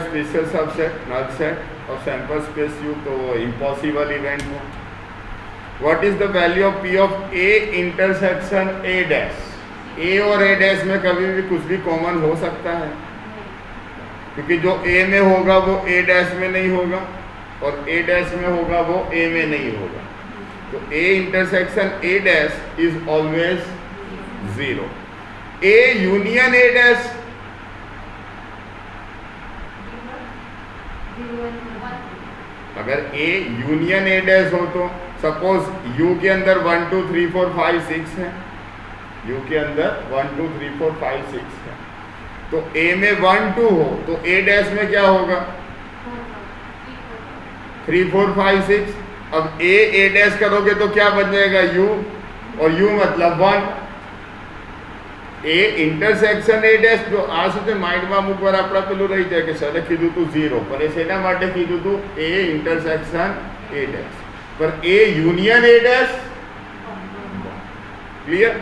Special subset null set और sample space U, तो वो इम्पॉसिबल इवेंट हो। What is the value of P of A intersection A dash? A और A dash में कभी भी कुछ भी कॉमन हो सकता है, क्योंकि जो ए में होगा वो ए डैश में नहीं होगा और ए डैश में होगा वो ए में नहीं होगा। तो A intersection A dash is always 0। A union A dash, अगर ए यूनियन ए डैश हो तो सपोज यू के अंदर 1 2 3 4 5 6 है, यू के अंदर 1 2 3 4 5 6 है, तो ए में 1 2 हो तो ए डैश में क्या होगा 3 4 5 6। अब ए डैश करोगे तो क्या बन जाएगा यू, और यू मतलब 1। ए इंटरसेक्शन ए डैश जो आ સુધી માઇન્ડમાં મૂકવાર આપણા પેલું રહી જાય કે સરે કીધું તું 0, પણ એ શેના માટે કીધું તું એ ઇન્ટરસેક્શન એ ડેશ, પર A union A dash. Clear?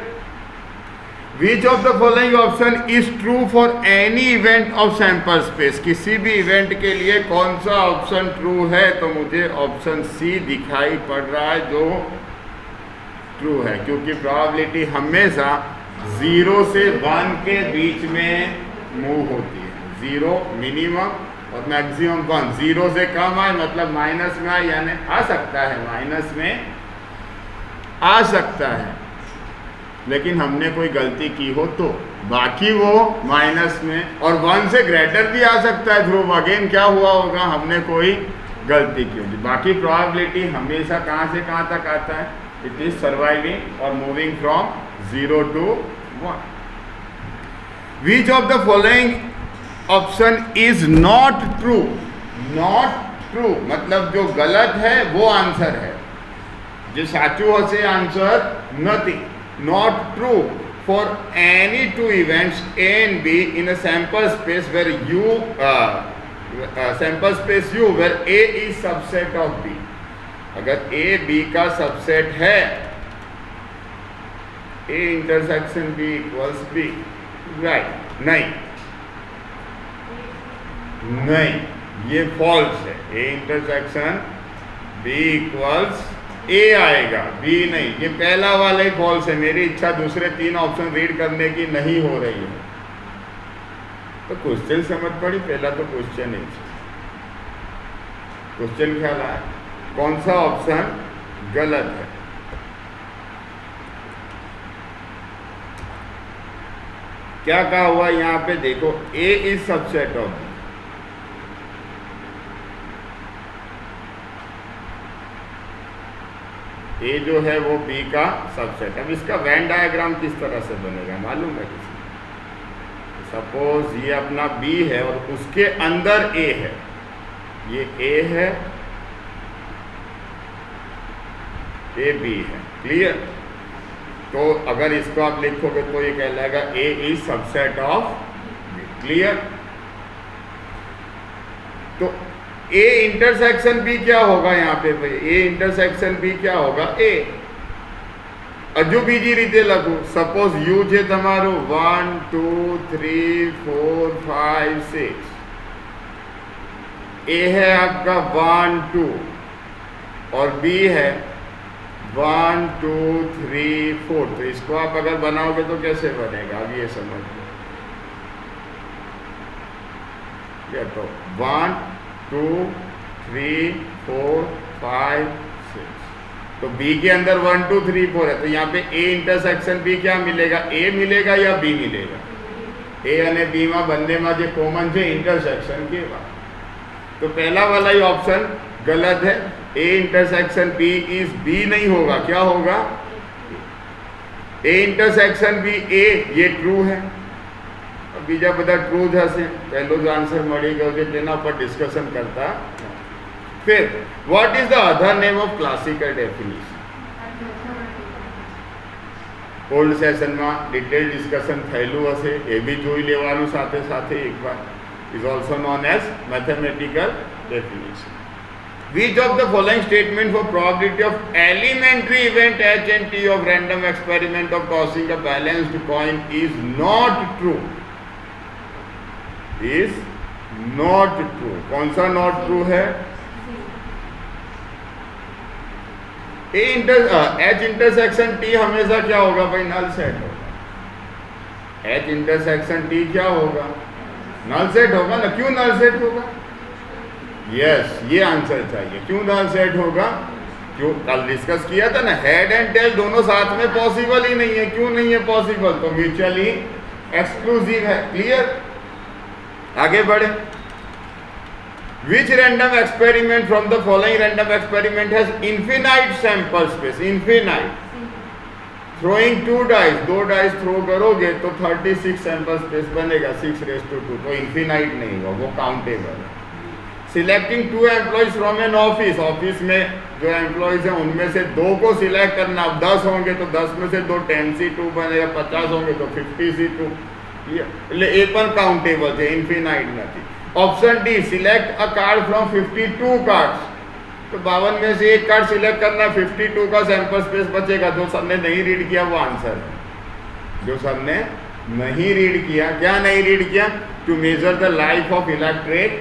Which of the following option is true for any event of sample space? किसी भी इवेंट के लिए कौन सा ऑप्शन ट्रू है? तो मुझे ऑप्शन सी दिखाई पड़ रहा है जो ट्रू है, क्योंकि प्रोबेबिलिटी हमेशा 0 से 1 के बीच में मूव होती है। 0 मिनिमम और मैक्सिमम 1। 0 से कम आए मतलब माइनस में आए, यानी आ सकता है माइनस में आ सकता है, लेकिन हमने कोई गलती की हो तो बाकी वो माइनस में, और 1 से ग्रेटर भी आ सकता है ध्रुव। अगेन क्या हुआ होगा, हमने कोई गलती की होगी। बाकी प्रोबेबिलिटी हमेशा कहाँ से कहाँ तक आता है, इट इज सर्वाइविंग और moving from 0 to 1। Which of the following option is not true? Not true मतलब जो गलत है वो आंसर है, जो साचू हसे answer nothing. Not true for any two events A and B in a sample space where U sample space U where A is subset of B। अगर A B का सबसेट है, A intersection B equals B, right? नहीं, ये false है। A intersection B equals A आएगा, B नहीं। ये पहला वाला ही फॉल्स है। मेरी इच्छा दूसरे 3 ऑप्शन रीड करने की नहीं हो रही है। तो क्वेश्चन समझ पड़ी? पहला तो क्वेश्चन ही, क्वेश्चन ख्याल आया कौन सा ऑप्शन गलत है। क्या कहा हुआ यहाँ पे देखो, A is subset of B। ए जो है वो बी का सबसेट। अब इसका वेन डायग्राम किस तरह से बनेगा मालूम है किसी? सपोज ये अपना बी है और उसके अंदर ए है, ये ए है, ए बी है। क्लियर? तो अगर इसको आप लिखोगे तो ये कहलाएगा A is subset of B. Clear? तो ए इंटरसेक्शन बी क्या होगा यहाँ पे भाई? ए इंटरसेक्शन बी क्या होगा? ए। हजू बीजी रीते लखू, सपोज यू है तमारू 1 2 3 4 5 6, ए है आपका 1 2 और बी है 1 2 3 4। तो इसको आप अगर बनाओगे तो कैसे बनेगा, अब ये समझ लो। तो 1 2 3 4 5 6, तो B के अंदर 1 2 3 4 है, तो यहाँ पे A इंटरसेक्शन B क्या मिलेगा? A मिलेगा या B मिलेगा? A અને B में बंने में जो कॉमन है इंटरसेक्शन के बाद, तो पहला वाला ही ऑप्शन गलत है। A intersection B is B नहीं होगा, क्या होगा? A इंटरसेक्शन B A, ये ट्रू है। बीजा बधा ट्रू हशे, पहलो जो आंसर मળી गयो છે તેના પર डिस्कशन करता। फिर what is the other name of classical definition? Old session में डिटेल डिस्कशन थयेलू हशे, ए भी जोई लेवानुं साथे साथे एक बार। Is also known as mathematical definition. Which of the following statement for probability of elementary event H and T of random experiment of tossing a balanced coin is not true? Is not true. कौन सा not true है? H intersection T हमेशा क्या होगा भाई? Null set होगा। H intersection T क्या होगा? नल सेट होगा ना। क्यों नल सेट होगा? यस, ये आंसर चाहिए। क्यों नल सेट होगा? क्यों? कल डिस्कस किया था ना, हेड एंड टेल दोनों साथ में पॉसिबल ही नहीं है। क्यों नहीं है पॉसिबल? तो म्यूचुअली एक्सक्लूसिव है। क्लियर? आगे बढ़े। Which random experiment from the following random experiment has infinite sample space? Infinite. Throwing 2 dice, 2 dice throw करोगे तो 36 सैंपल स्पेस बनेगा, 6⁻²। तो इन्फिनाइट नहीं होगा, वो काउंटेबल है। Selecting 2 employees from an office, office में जो एम्प्लॉयज हैं उनमें से 2 को सिलेक्ट करना। अब 10 होंगे तो 10 में से 2 10C2 बनेगा, 50 होंगे तो 50C2। એટલે એ પણ કાઉન્ટેબલ છે, ઇન્ફિનાઇટ નથી। Option D, select a card from 52 cards. तो 52 में से एक कार्ड सिलेक्ट करना, 52 का सैंपल स्पेस बचेगा। जो सबने नहीं रीड किया वो आंसर है। जो सबने नहीं रीड किया, क्या नहीं रीड किया? To measure the life of electric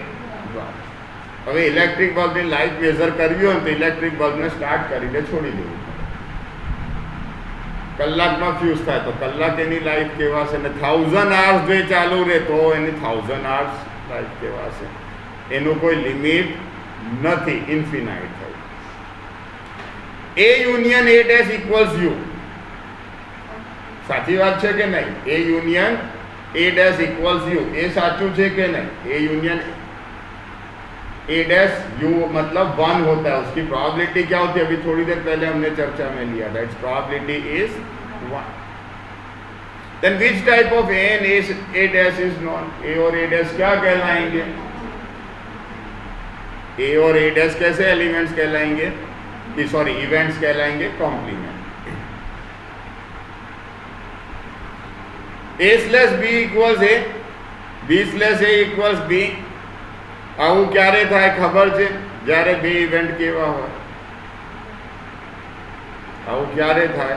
bulb. હવે ઇલેક્ટ્રિક બલ્બની લાઈફ મેઝર કરવી હોય તો ઇલેક્ટ્રિક બલ્બને સ્ટાર્ટ કરીને છોડી દેવું પડે। કલાકમાં ફ્યુઝ થાય તો કલાક એની લાઈફ કહેવાશે ને 1000 hours જો ચાલુ રહે તો એની 1000 hours લાઈફ કહેવાશે। એનું કોઈ લિમિટ નથી, ઇન્ફિનાઇટ થાય। A union A dash equals U, સાચી વાત છે કે નહીં? A union A dash equals U, ये साचू है कि नहीं? A union A dash U मतलब 1 होता है। उसकी प्रोबेबिलिटी क्या होती है? अभी थोड़ी देर पहले हमने चर्चा में लिया था। Its probability is 1। Then which type of A and A dash is none? A और ए डैश क्या कहलाएंगे? ए और ए डैश कैसे एलिमेंट्स कहलाएंगे? सॉरी, इवेंट्स कहलाएंगे complement. A slash B equals A, B slash A equals B. આવું ક્યારે થાય ખબર છે? જ્યારે બે ઇવેન્ટ કેવા હોય। આવું ક્યારે થાય?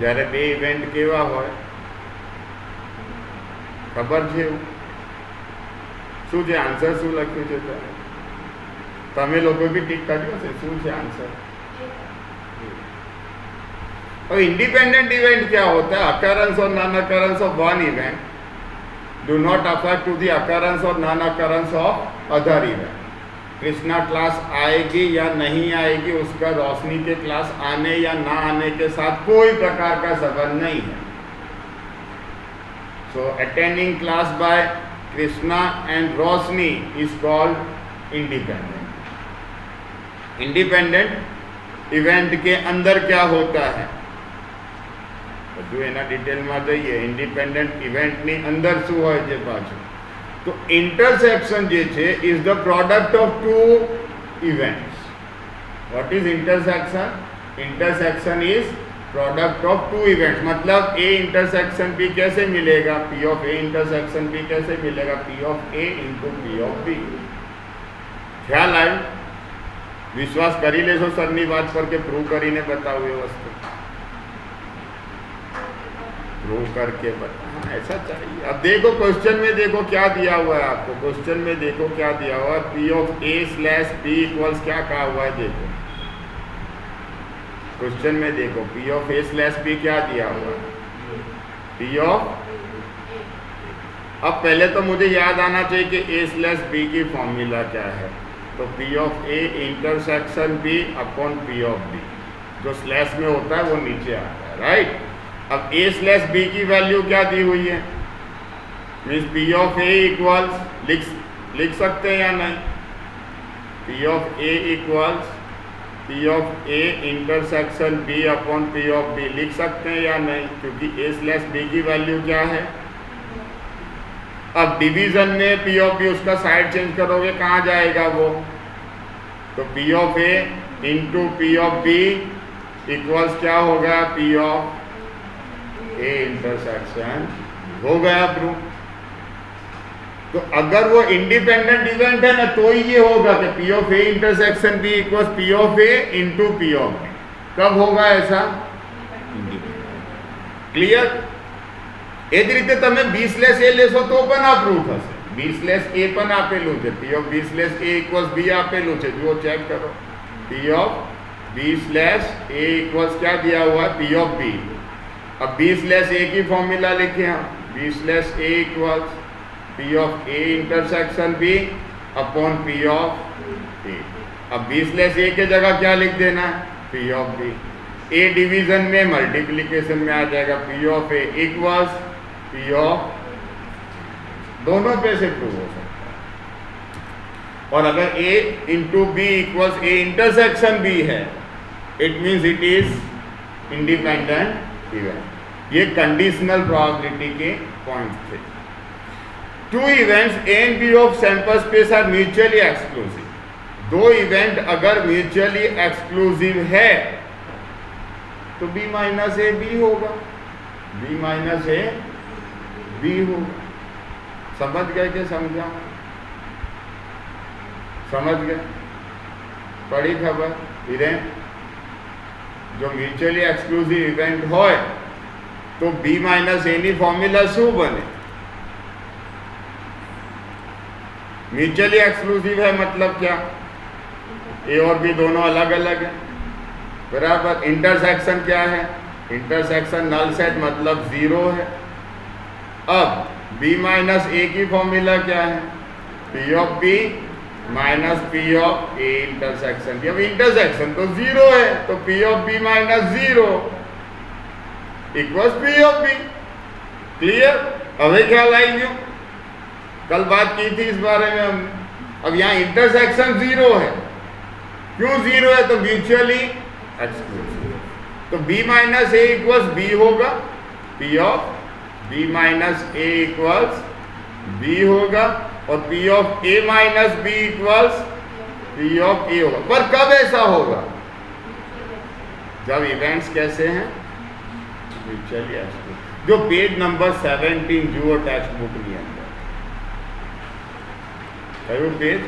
જ્યારે બે ઇવેન્ટ કેવા હોય ખબર છે? એવું શું છે આન્સર? શું લખ્યું છે તમે લોકો બી ટીક કર્યો છે? શું છે આન્સર? अब इंडिपेंडेंट इवेंट क्या होता है? अकरेंस और non occurrence of one event do not affect to the occurrence और non occurrence of other event. Krishna class आएगी या नहीं आएगी उसका रोशनी के क्लास आने या ना आने के साथ कोई प्रकार का संबंध नहीं है। So attending class by Krishna and Roshni is called independent. Independent event के अंदर क्या होता है? जो एना डिटेल में जाइए। इंडिपेंडेंट इवेंट नी अंदर शू होय छे पाछुं? तो इंटरसेक्शन जे छे is the product of 2 events. What is intersection? Intersection is product of 2 events. मतलब ए इंटरसेक्शन बी कैसे मिलेगा? P of A intersection B कैसे मिलेगा? P of A into P of B. ख्याल आयो? विश्वास करी लेशो सर नी बात पर के प्रूव करीने बताओ ये वस्तु? प्रूव करके बता, ऐसा चाहिए। अब देखो क्वेश्चन में, देखो क्या दिया हुआ है आपको। क्वेश्चन में देखो क्या दिया हुआ है। P of A slash B equals क्या कहा हुआ है? देखो क्वेश्चन में देखो, P of A slash B क्या दिया हुआ है? पी ऑफ, अब पहले तो मुझे याद आना चाहिए कि ए स्लैश बी की फॉर्मूला क्या है। तो P of A intersection B upon P of B, जो स्लैश में होता है वो नीचे आता है, राइट। अब ए स्लैश बी की वैल्यू क्या दी हुई है? Means P of A equals लिख सकते हैं या नहीं? P of A equals P of A intersection B upon P of B लिख सकते हैं या नहीं? क्योंकि ए स्लैश बी की वैल्यू क्या है? अब डिवीजन में पी ऑफ बी, उसका साइड चेंज करोगे कहाँ जाएगा वो? तो P of A into P of B equals क्या होगा? पी ऑफ ए इंटरसेक्शन हो गया प्रूव। तो अगर वो इंडिपेंडेंट इवेंट है ना तो ही ये होगा कि P of A intersection B equals P of A into P of B. कब होगा ऐसा? क्लियर? એ જ રીતે તમે બી સ્લેશ એ લેશો તો પણ આ પ્રૂવ થશે. બી સ્લેશ એ પણ આપેલું છે, P of B slash A equals B આપેલું છે, જુઓ ચેક કરો. P of B slash A equals क्या दिया हुआ है, पी ऑफ बी. अब बी स्लैश ए की फॉर्मूला लिखे हम, B slash A equals P of A intersection B upon P of A. अब बी स्लैश ए के जगह क्या लिख देना है, पी ऑफ बी. ए डिवीजन में मल्टीप्लिकेशन में आ जाएगा, P of A equals P of, दोनों पे से प्रूव हो सकता है. और अगर A into B equals A intersection B है, it means it is independent event. ये कंडीशनल प्रोबेबिलिटी के पॉइंट्स थे. Two events A and B of sample space are mutually exclusive. दो इवेंट अगर म्यूचुअली एक्सक्लूसिव है तो बी माइनस ए बी होगा, B minus A B होगा. समझ गए कि समझा? समझ गए? पड़ी खबर? इवेंट जो म्यूचुअली एक्सक्लूसिव इवेंट होय तो बी माइनस ए नी फॉर्म्यूला शू बने? म्यूचुअली एक्सक्लूसिव है मतलब क्या, ए और बी दोनों अलग अलग है, बराबर. इंटरसेक्शन क्या है, इंटरसेक्शन नल सेट मतलब जीरो है. अब बी माइनस ए की फॉर्मूला क्या है, P of B minus P of A intersection. अब इंटरसेक्शन तो जीरो है तो P of B minus zero equals P of B. Clear? अभी ख्याल आई क्यों? कल बात की थी इस बारे में हमने. अब यहाँ इंटरसेक्शन जीरो है, क्यों जीरो है, तो म्यूचुअली एक्सक्लूसिव. तो B minus A equals B होगा, P of B minus A equals B होगा, और P of A minus B equals P of A होगा. पर कब ऐसा होगा, जब इवेंट्स कैसे हैं, म्यूचुअली एक्सक्लूसिव. जो पेज नंबर 17 जुओ टेक्स्ट बुक ની અંદર કયું પેજ,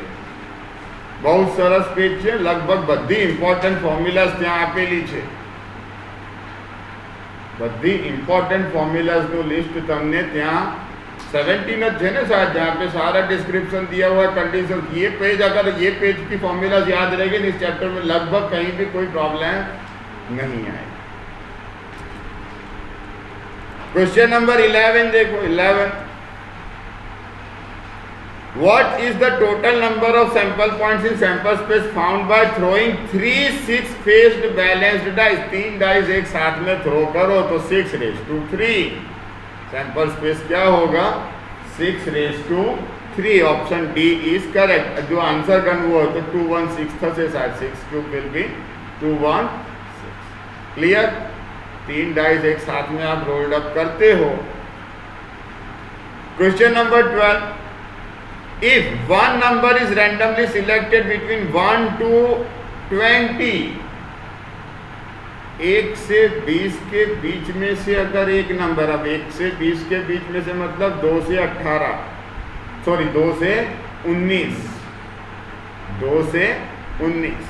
બહુ સરસ પેજ છે. લગભગ બધી ઇમ્પોર્ટન્ટ ફોર્મ્યુલાસ ત્યાં આપેલી છે. બધી ઇમ્પોર્ટન્ટ ફોર્મ્યુલાસનું લિસ્ટ તમને ત્યાં 17 જ છે ને शायद, जहाँ पे सारा डिस्क्रिप्शन दिया हुआ है, कंडीशन. ये पेज, अगर ये पेज की फॉर्मूलाज याद रहेगी इस चैप्टर में लगभग कहीं भी कोई प्रॉब्लम नहीं आएगी. क्वेश्चन नंबर 11 देखो. 11, what is the total number of sample points in sample space found by throwing 3 6 faced balanced dice. 3 dice एक साथ में थ्रो करो तो 6 रेज टू 3. सैंपल स्पेस क्या होगा, 6 raise to 3. Option D is correct. जो answer करना हुआ तो 216 था से शायद 6 cube will be 216. Clear? 3 dice एक साथ में आप रोल्ड अप करते हो. Question number 12, if one number is randomly selected between 1 to 20, 1 से 20 के बीच में से अगर एक नंबर, अब 1 से 20 के बीच में से मतलब 2 से 18, सॉरी 2 से 19, 2 से 19.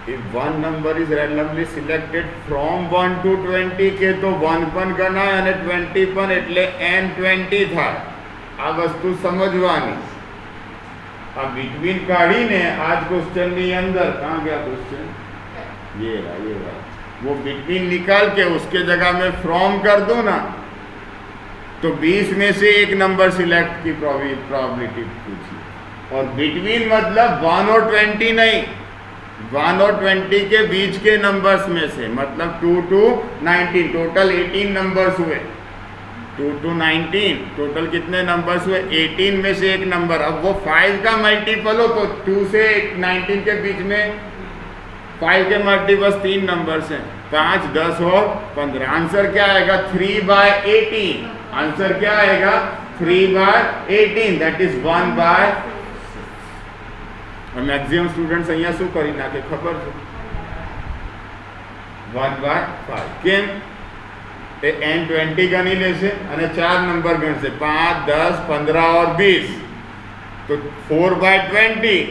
If one number is randomly selected from 1 to 20 કે તો 1 પણ ગણાય અને 20 પણ, એટલે n20 થાય. આ વસ્તુ સમજવાની. આ बिटवीन કાઢીને आज क्वेश्चन ની અંદર कहाँ गया क्वेश्चन, ये रहा. वो बिटवीन निकाल के उसके जगह में फ्रॉम कर दो ना, तो 20 में से एक नंबर सिलेक्ट की प्रोबेबिलिटी पूछी. और बिटवीन मतलब 1 और 20 नहीं, 1 और 20 के बीच के नंबर्स में से, मतलब 2 to 19. टोटल 18 नंबर्स हुए. 2 to 19 टोटल कितने नंबर्स हुए, 18 में से एक नंबर. अब वो 5 का मल्टीपल हो तो 2 से 19 के बीच में 5 के मल्टीपल्स 3 नंबर्स हैं, 5, 10 और 15. आंसर क्या आएगा, 3/18. आंसर क्या आएगा, 3/18, दैट इज 1/6. मैक्सिमम स्टूडेंट्स અહીંયા શું કરી નાખે ખબર છે, 1/5. કેમ, એ n20 ગણી લેશે અને 4 નંબર ગણશે, 5, 10, 15 और 20, तो 4/20.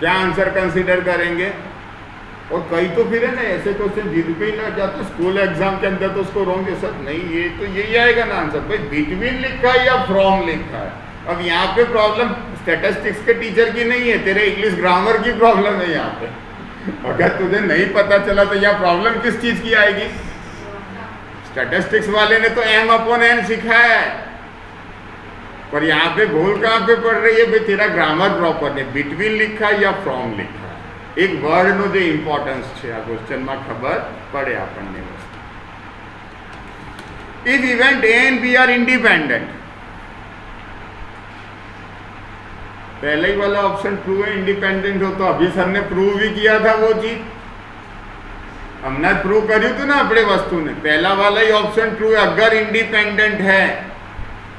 क्या आंसर कंसीडर करेंगे, और कई तो फिर है ना ऐसे क्वेश्चन जिद पे ही लग जाते स्कूल एग्जाम के अंदर, तो उसको रोंगे सर नहीं ये तो यही आएगा ना आंसर, भाई बिटवीन लिखा है या फ्रॉम लिखा है। अब यहाँ पे प्रॉब्लम स्टैटिस्टिक्स के टीचर की नहीं है, तेरे इंग्लिश ग्रामर की प्रॉब्लम है यहाँ पे। अगर तुझे नहीं पता चला तो यहाँ प्रॉब्लम किस चीज की आएगी? स्टैटिस्टिक्स वाले ने तो m/n सिखाया है, पर यहाँ पे भूल कहाँ पे पड़ रही है भाई, तेरा ग्रामर प्रॉपर नहीं, बिटवीन लिखा है या फ्रॉम लिखा है। एक वर्ड नो जो इम्पोर्टेंस है आ क्वेश्चन में खबर पड़े આપણને वस्तु। If event A and B are independent, पहले ही वाला ऑप्शन ट्रू है, इंडिपेंडेंट हो, तो अभी सर ने प्रूव भी किया था वो चीज, हमने प्रूव કર્યું હતું ना अपने वस्तु ने, पहला वाला ही ऑप्शन ट्रू है। अगर इंडिपेंडेंट है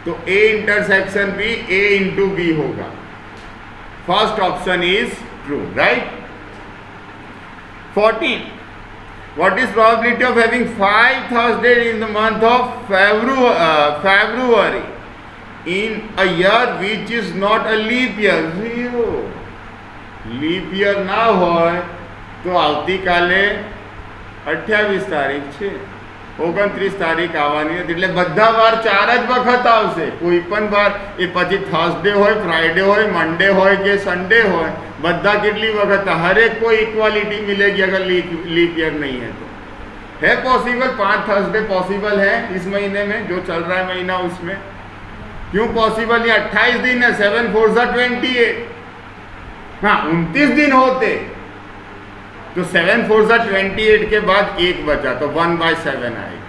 तो ए इंटरसेक्शन भी ए इंटू बी होगा, first option is true, right. 14. What is probability of having 5 Thursdays in the month of February in a year which is not a leap year? 0. Leap year ના હોય તો આવતીકાલે 28 તારીખ છે, 29 તારીખ આવવાની હતી, એટલે બધા વાર 4 જ વખત આવશે। કોઈ પણ વાર એ પછી થર્સડે હોય, ફ્રાઈડે હોય, મંડે હોય કે સન્ડે હોય, બધા કેટલી વખત, હરેક કોઈ इक्वालिटी मिलेगी अगर लीप ईयर नहीं है तो। है पॉसिबल, 5 थर्सडे पॉसिबल है इस महीने में जो चल रहा है महीना, उसमें क्यों पॉसिबल? ये 28 दिन है, 7 4 28। हाँ 29 दिन होते तो 7 4 28 के बाद 1 बचा तो 1/7 आएगा।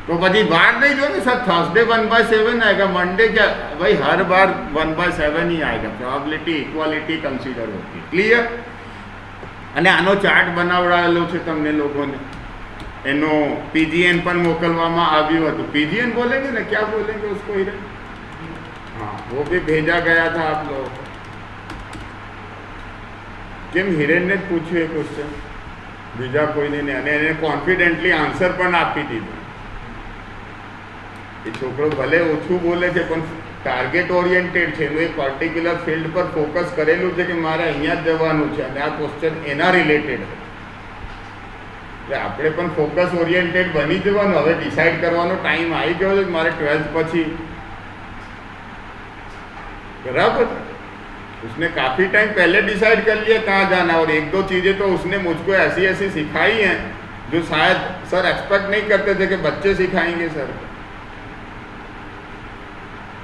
तो પછી बार नहीं जो सर थर्सडे 1/7 आएगा, मंडे क्या भाई, हर बार 1/7 ही आएगा। प्रोबेबिलिटी इक्वालिटी कंसीडर होती है, क्लियर। અને આનો ચાર્ટ બનાવડાવેલો છે તમને લોકોને, એનો પીજીએન પણ મોકલવામાં આવ્યું હતું। पीजीएन बोलेंगे ना, क्या बोलेंगे उसको हीरे? हाँ वो भी भेजा गया था आप लोगों को। કેમ હિરેનને જ પૂછ્યું એ ક્વેશ્ચન, બીજા કોઈને નહીં, અને એને કોન્ફિડન્ટલી આન્સર પણ આપી દીધો। એ છોકરો ભલે ઓછું બોલે છે પણ ટાર્ગેટ ઓરિએન્ટેડ છે, એનું એક પર્ટિક્યુલર ફિલ્ડ પર ફોકસ કરેલું છે કે મારે અહીંયા જ જવાનું છે અને આ ક્વેશ્ચન એના રિલેટેડ છે। એટલે આપણે પણ ફોકસ ઓરિએન્ટેડ બની જવાનું। હવે ડિસાઇડ કરવાનો ટાઈમ આવી ગયો છે મારે 12th પછી, बराबर। उसने काफ़ी टाइम पहले डिसाइड कर लिया कहाँ जाना, और 1-2 चीज़ें तो उसने मुझको ऐसी ऐसी सिखाई हैं जो शायद सर एक्सपेक्ट नहीं करते थे कि बच्चे सिखाएंगे सर।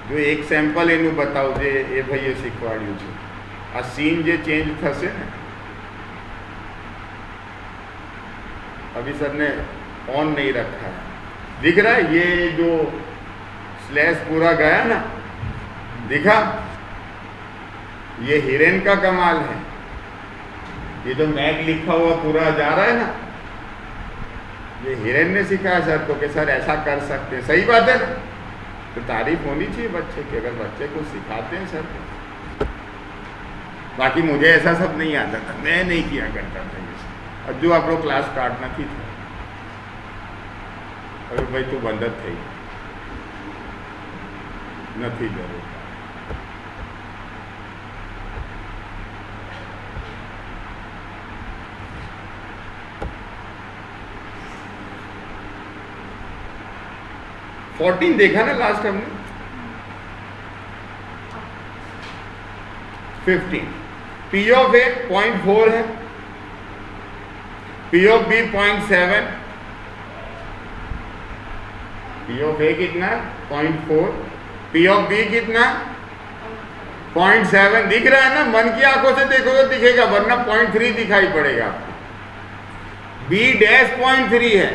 जो एक सैम्पल एनु बताओ जे ए भाई शीखवाड्યું છે, आ सीन जे चेंज थशे ने, अभी सर ने ऑन नहीं रखा है, दिख रहा है ये जो स्लैश पूरा गया ना, दिखा? ये हिरेन का कमाल है, ये जो मैग लिखा हुआ पूरा जा रहा है ना, ये हिरेन ने सिखाया सर को कि सर ऐसा कर सकते हैं। सही बात है ना, तो तारीफ होनी चाहिए बच्चे की अगर बच्चे को सिखाते हैं सर को। बाकी मुझे ऐसा सब नहीं आता था, मैं नहीं किया करता था ये सब। अब जो आप लोग क्लास स्टार्ट नहीं था, अरे भाई तू बंद थी नहीं जरूर। फोर्टीन देखा ना लास्ट हमने, 15 P of A 0.4 है, P of B 0.7, P of A कितना 0.4, P of B कितना 0.7। दिख रहा है ना, मन की आंखों से देखोगे दिखेगा, वरना 0.3 दिखाई पड़ेगा आपको। B डैश 0.3 है,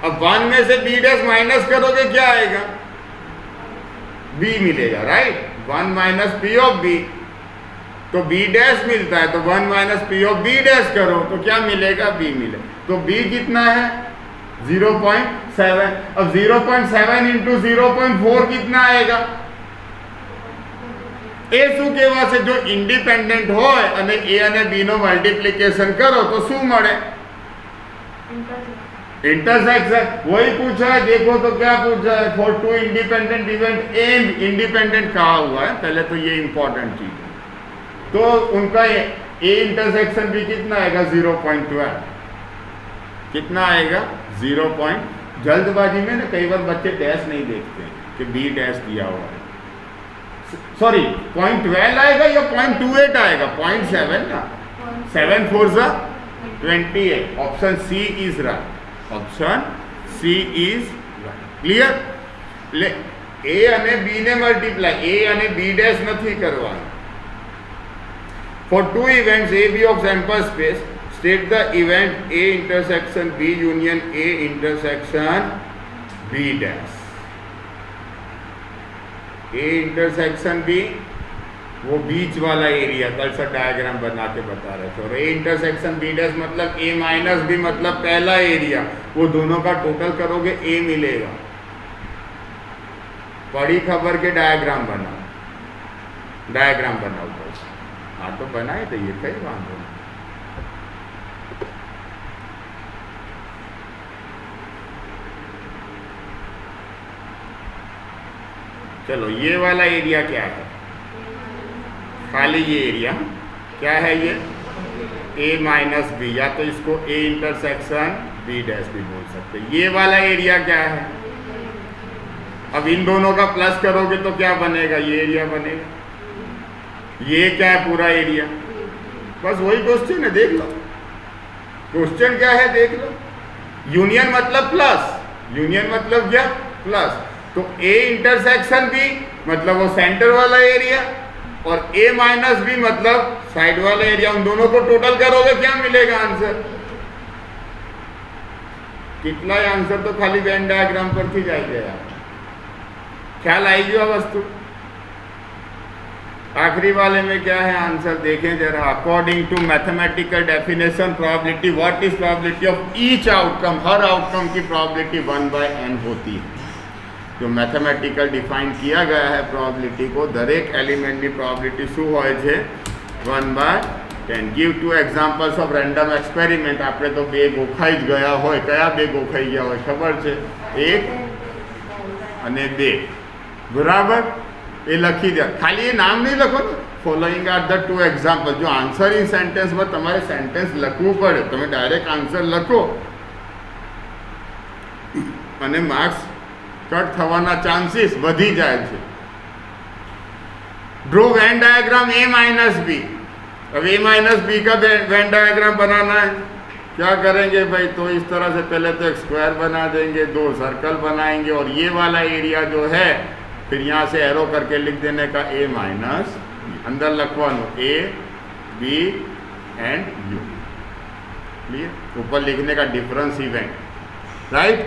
अब 1 में से B डैश माइनस करोगे क्या आएगा? B मिलेगा, right. 1 minus P of B, तो B डैश मिलता है, तो 1 minus P of B dash करो तो क्या मिलेगा? B मिलेगा। तो B कितना है? 0.7। अब 0.7 इंटू 0.4 कितना आएगा? ए शू कहेवा से जो इंडिपेंडेंट होय अने A અને B नो मल्टीप्लिकेशन करो तो शू मळे? इंटरसेक्शन। वही पूछा है, देखो तो क्या पूछा है, for 2 independent event and independent कहा हुआ है, पहले तो ये इंपॉर्टेंट चीज है। तो उनका ए इंटरसेक्शन बी कितना आएगा 0.12, कितना आएगा 0. जल्दबाजी में ना कई बार बच्चे डैश नहीं देखते कि बी डैश दिया हुआ है, सॉरी 0.12 आएगा या 0.28 आएगा, 0.7 ना, 7 4 28. Option C is right, option C is right. Clear? A અને બી ને મલ્ટીપ્લાય, એ અને બી ડેશ નથી કરવાનું. For two events A B of sample space, state the event A intersection B union A intersection B dash. A intersection B, वो बीच वाला area cursor diagram बना के बता रहे थे. और A इंटरसेक्शन B डैश मतलब A माइनस B मतलब पहला एरिया, वो दोनों का टोटल करोगे A मिलेगा. बड़ी खबर के डायग्राम बनाओ, डायग्राम बनाओ बस. हाँ तो बनाए तो ये कई बात हो. चलो ये वाला एरिया क्या है, खाली ये एरिया क्या है, ये A माइनस बी, या तो इसको A इंटरसेक्शन B डैश भी बोल सकते हैं. ये वाला एरिया क्या है, अब इन दोनों का प्लस करोगे तो क्या बनेगा, ये एरिया बनेगा. ये क्या है, पूरा एरिया. बस वही क्वेश्चन है, देख लो क्वेश्चन क्या है, देख लो. यूनियन मतलब प्लस, यूनियन मतलब क्या, प्लस. तो A इंटरसेक्शन B मतलब वो सेंटर वाला एरिया, और A माइनस B मतलब साइड वाला एरिया. उन दोनों को टोटल करोगे क्या मिलेगा आंसर, कितना है आंसर, तो खाली वेन डायग्राम पर थी जाएगा. ख्याल आएगी वह वस्तु. आखिरी वाले में क्या है आंसर देखें जरा. According to mathematical definition probability, what is probability of each outcome, हर आउटकम की प्रोबेबिलिटी 1/n होती है. जो मैथमेटिकल डिफाइन किया गया है प्रोबेबिलिटी को, दरेक एलिमेंट की प्रोबेबिलिटी શું હોય છે 1/10. Give to examples of random experiment. આપણે તો બે ગોખાઈ જ ગયા હોય, કયા બે ગોખાઈ ગયા હોય ખબર છે, 1 અને 2, બરાબર. એ લખી દે, ખાલી એ નામ નહીં લખો ને. Following are the two example. જો આન્સર ઇન સેન્ટેન્સમાં તમારે સેન્ટેન્સ લખવું પડે, તમે ડાયરેક્ટ આન્સર લખો અને માર્ક્સ कट થવાના चांसेस वधी जाए છે. Draw Venn diagram A minus B. अब A माइनस बी का वेन डायग्राम बनाना है, क्या करेंगे भाई, तो इस तरह से पहले तो एक स्क्वायर बना देंगे, 2 सर्कल बनाएंगे, और ये वाला एरिया जो है फिर यहाँ से एरो करके लिख देने का A माइनस, अंदर लखवानो A B and U. Clear? ऊपर लिखने का डिफरेंस इवेंट, राइट.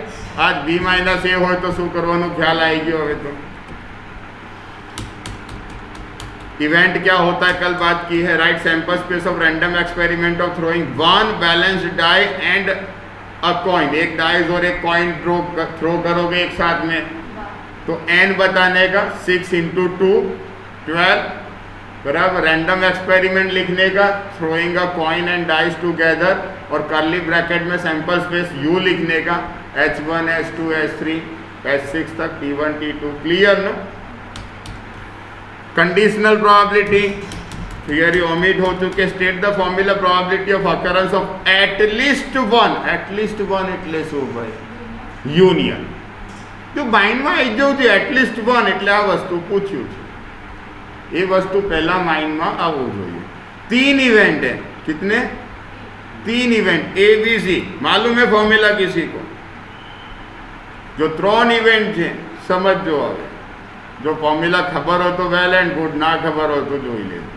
आज B माइनस A हो तो शू करवानो ख्याल आएगी. હવે तो इवेंट क्या होता है कल बात की है. Right sample space of random experiment of throwing one balanced die and a coin. एक डाइस और एक कॉइन थ्रो करोगे एक साथ में, तो n बताने का 6 × 2 12, बराबर. रैंडम एक्सपेरिमेंट लिखने का throwing a coin and dice together, और कर्ली ब्रैकेट में सैंपल स्पेस U लिखने का, H1 H2 H3 H6 तक, T1 T2. क्लियर ना. कंडीशनल प्रोबेबिलिटी थियरी ओमिट हो चुके. State the formula probability of occurrence of at least one. At least one એટલે શું ભાઈ, યુનિયન. જો માઇન્ડમાં આવી જવું છે એટલીस्ट वन એટલે આ વસ્તુ પૂછ્યું છે, ये वस्तु पहला माइंड में आवવું જોઈએ. 3 इवेंट है, कितने, 3 इवेंट A B C. मालूम है फॉर्मूला किसी को, जो 3 इवेंट है समझो. હવે जो फॉर्मूला खबर हो तो वेल एंड गुड, ना खबर हो तो જોઈ લેજો.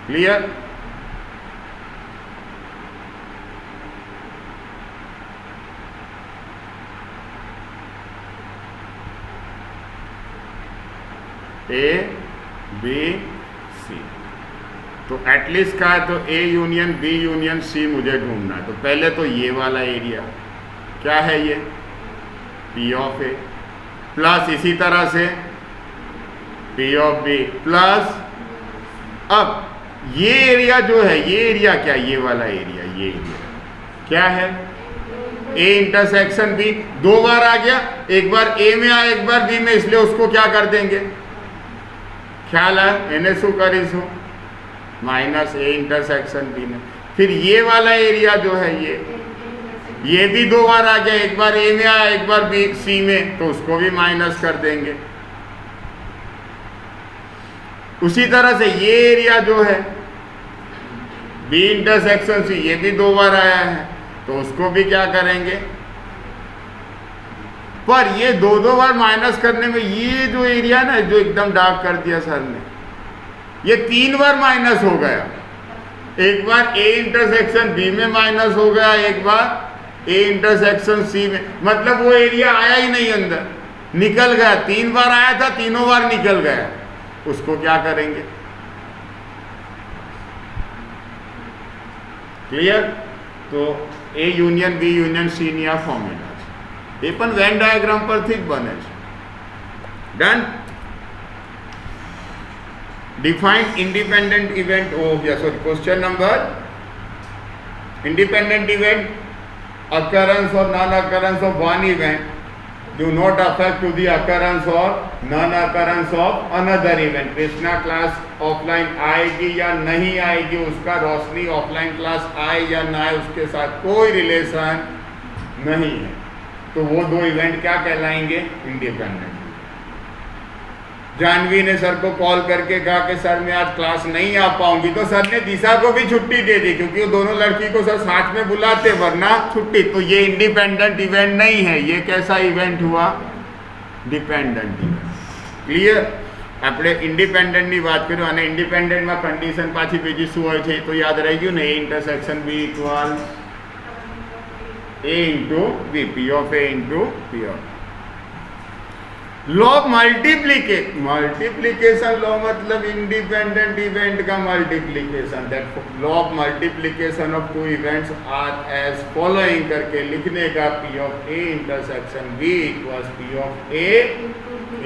क्लियर. A B C. तो एटलीस्ट का है तो A union B union C मुझे ढूंढना है. तो पहले तो ये वाला एरिया क्या है, ये P ऑफ A प्लस इसी तरह से P ऑफ B प्लस, अब ये एरिया जो है, ये एरिया क्या, ये वाला एरिया, ये एरिया क्या है, A इंटरसेक्शन B. 2 बार आ गया, एक बार A में आया एक बार B में, इसलिए उसको क्या कर देंगे, ખ્યાલ है એને શું કરીશું माइनस ए इंटरसेक्शन बी में। फिर ये वाला एरिया जो है ये भी दो बार आ गया, एक बार ए में आया एक बार बी सी में, तो उसको भी माइनस कर देंगे। उसी तरह से ये एरिया जो है बी इंटरसेक्शन सी, ये भी दो बार आया है, तो उसको भी क्या करेंगे। पर ये दो बार माइनस करने में ये जो एरिया ना जो एकदम डार्क कर दिया सर ने, ये 3 बार माइनस हो गया। एक बार ए इंटरसेक्शन बी में माइनस हो गया, एक बार ए इंटरसेक्शन सी में, मतलब वो एरिया आया ही नहीं अंदर, निकल गया। 3 बार आया था, तीनों बार निकल गया। उसको क्या करेंगे, क्लियर। तो A union B union C ની આ ફોર્મ્યુલા છે, એ પણ વેન ડાયાગ્રામ પરથી જ બને છે। ડન। डिफाइन इंडिपेंडेंट इवेंट हो गया। Sorry, question number independent event occurrence or non-occurrence of one event do not affect to the occurrence or non-occurrence of another event। Krishna class offline आएगी या नहीं आएगी, उसका रोशनी ऑफलाइन क्लास आए या ना आए, उसके साथ कोई रिलेशन नहीं है। तो वो दो इवेंट क्या कहलाएंगे, इंडिपेंडेंट। जानवी ने सर को कॉल करके कहा कि सर मैं आज क्लास नहीं आ पाऊंगी, तो सर ने दिशा को भी छुट्टी दे दी, क्योंकि वो दोनों लड़की को सर साथ में बुलाते वरना छुट्टी। तो ये इंडिपेंडेंट इवेंट नहीं है, ये कैसा इवेंट हुआ, डिपेंडेंट इवेंट। क्लियर। આપણે ઇન્ડિપેન્ડન્ટની વાત કર્યું અને ઇન્ડિપેન્ડન્ટમાં કન્ડિશન પાછી બીજી શું હોય છે તો યાદ રહી ગયું ને, A intersection B equal A into B, P of A into P of. Law of multiplication law मतलब इंडिपेंडेंट इवेंट का multiplication. That law of multiplication of two events are as following करके लिखने का, P of A intersection B equals P of A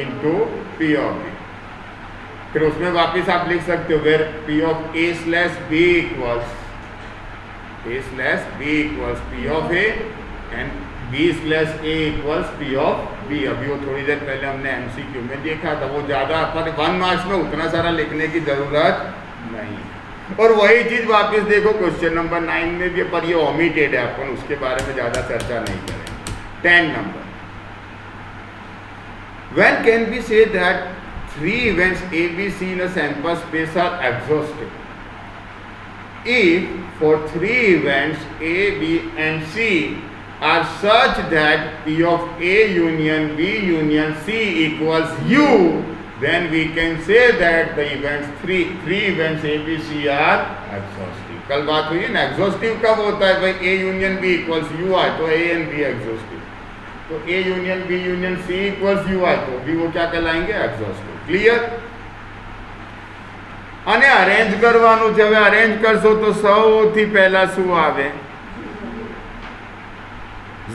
into P of B. फिर उसमें वापस आप लिख सकते हो where P of A slash B equals a slash b equals p of a and b slash a equals p of b। अभी वो थोड़ी देर पहले हमने MCQ में देखा था, वो ज़्यादा पर 1 मार्क्स में उतना सारा लिखने की ज़रूरत नहीं है। और वही चीज़ वापस देखो क्वेश्चन नंबर 9 में भी, पर ये ओमिटेड है, अपन उसके बारे में ज़्यादा चर्चा नहीं करेंगे। 10 number, when can we say that 3 events A, B, C in a sample space are exhaustive? If for 3 events A, B and C are such that P of A union B union C equals U, then we can say that the events three events A, B, C are exhaustive। कल बात हुई है ना, exhaustive कब होता है भाई, A union B equals U आए तो A and B exhaustive, तो A union B union C equals U आए तो भी वो क्या कहलाएंगे, exhaustive। क्लियर। અને અરેન્જ કરવાનું છે। હવે અરેન્જ કરશો તો સૌથી પહેલા શું આવે,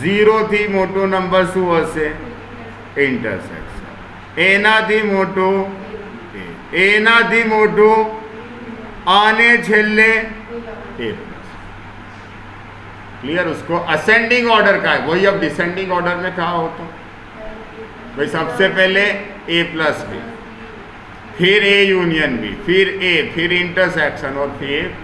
0 થી મોટો નંબર શું હશે, ઇન્ટરસેક્શન। એનાથી મોટો એ, એનાથી મોટો અને છેલ્લે એ પ્લસ। क्लियर। उसको असेंडिंग ऑर्डर का है, वही अब डिसेंडिंग ऑर्डर में कहा होता भाई, सबसे पहले ए प्लस बी, फिर ए यूनियन बी, फिर ए, फिर इंटरसेक्शन और फिर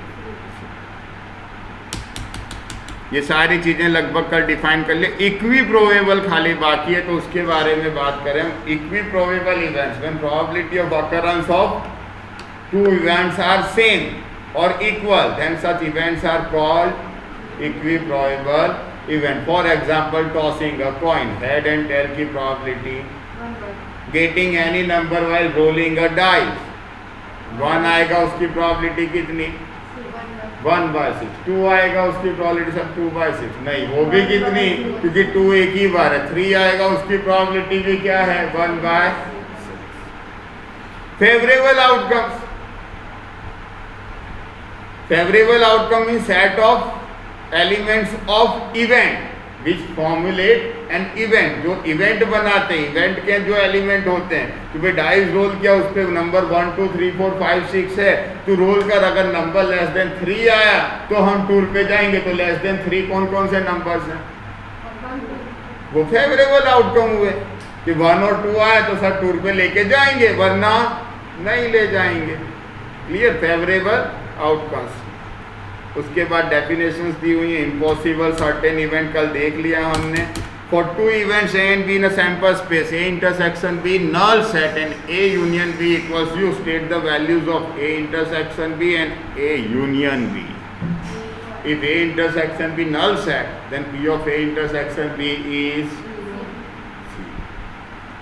ये सारी चीजें लगभग कल डिफाइन कर ले। इक्वी प्रोबेबल खाली बाकी है, तो उसके बारे में बात करें। Equiprobable events when probability of occurrence of 2 events are same और equal, then such events are called equiprobable event. For example tossing a coin, head and tail की probability, getting any number while rolling a dice, 1 आएगा उसकी probability कितनी, 1/6। 2 आएगा उसकी probability सब 2/6 नहीं, वो भी कितनी, क्योंकि 2 एक ही बार है। 3 आएगा उसकी प्रोबेबिलिटी भी क्या है, 1/6। Favourable outcomes, favourable outcome mean set of elements of event which formulate an event. जो इवेंट बनाते हैं, इवेंट के जो एलिमेंट होते हैं, तो भाई डाइस रोल किया, उस पर नंबर 1 2 3 4 5 6 है, तो रोल कर अगर नंबर लेस देन 3 आया तो हम टूर पे जाएंगे। तो लेस देन 3 कौन कौन से नंबर्स हैं, वो फेवरेबल आउटकम हुए कि 1 और 2 आया तो सर टूर पे लेके जाएंगे, वरना नहीं ले जाएंगे। Clear, favourable outcomes. उसके बाद डेफिनेशंस दी हुई है। इम्पॉसिबल सर्टेन इवेंट कल देख लिया हमने। For two events A and B in a sample space, A intersection B null set and A union B equals U, state the values of A intersection B and A union B. If A intersection be null set, then P of A intersection B is C.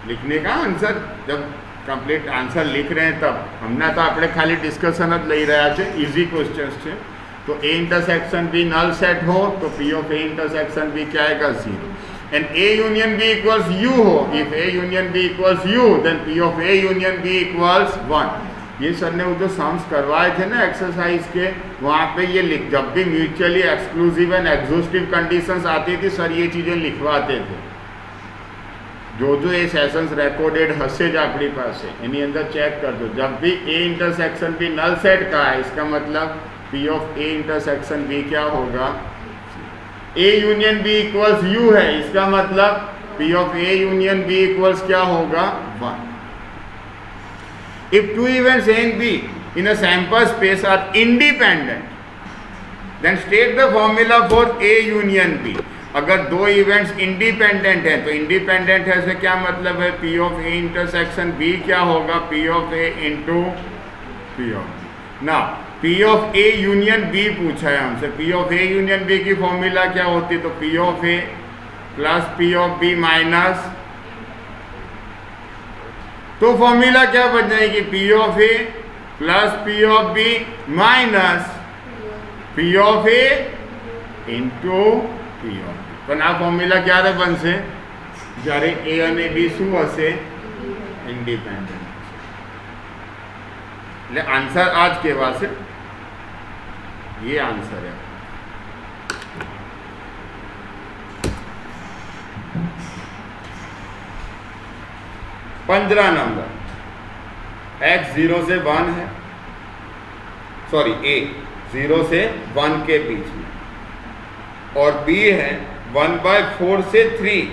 लिखने का answer, जब complete answer लिख रहे हैं तब हमने तो આપણે ખાલી ડિસ્કશન જ લઈ રહ્યા છે, ઇઝી ક્વેશ્ચન્સ છે। तो A intersection B null set हो तो P of A intersection B क्या आएगा, 0। And A union B equals U हो, if A union B equals U then P of A union B equals 1। ये sir ने वो जो सम्स करवाए थे ना एक्सरसाइज के, वहाँ पे ये लिख, जब भी mutually exclusive and exhaustive conditions आती थी सर ये चीज़ें लिखवाते थे। जो जो ये सेशंस रेकॉर्डेड हसे ज अपनी पास एनी अंदर चेक कर दो। जब भी A intersection B null set का है, इसका मतलब P of A intersection B क्या होगा, A union B equals U है, इसका मतलब P of A union B equals क्या होगा, 1। If two events A and B in a sample space are independent, then state the formula for A union B। अगर दो events independent हैं तो independent है से क्या मतलब है, P of A intersection B क्या होगा, P of A into P of B। ना P of A union B पूछा है हमसे, P of A union B की फॉर्मूला क्या होती, तो P of A plus P of B minus, तो फॉर्मूला क्या बन जाएगी, P of A plus P of B minus P of A into P of B। પણ આ ફોર્મ્યુલા ક્યારે બનશે, જ્યારે A અને B શું હશે, ઇન્ડિપેન્ડન્ટ। એટલે આન્સર આ જ કહેવાશે, ये आंसर है। पंद्रह नंबर, x 0 से 1 है, सॉरी a 0 से 1 के बीच में, और b है 1/4 से 3।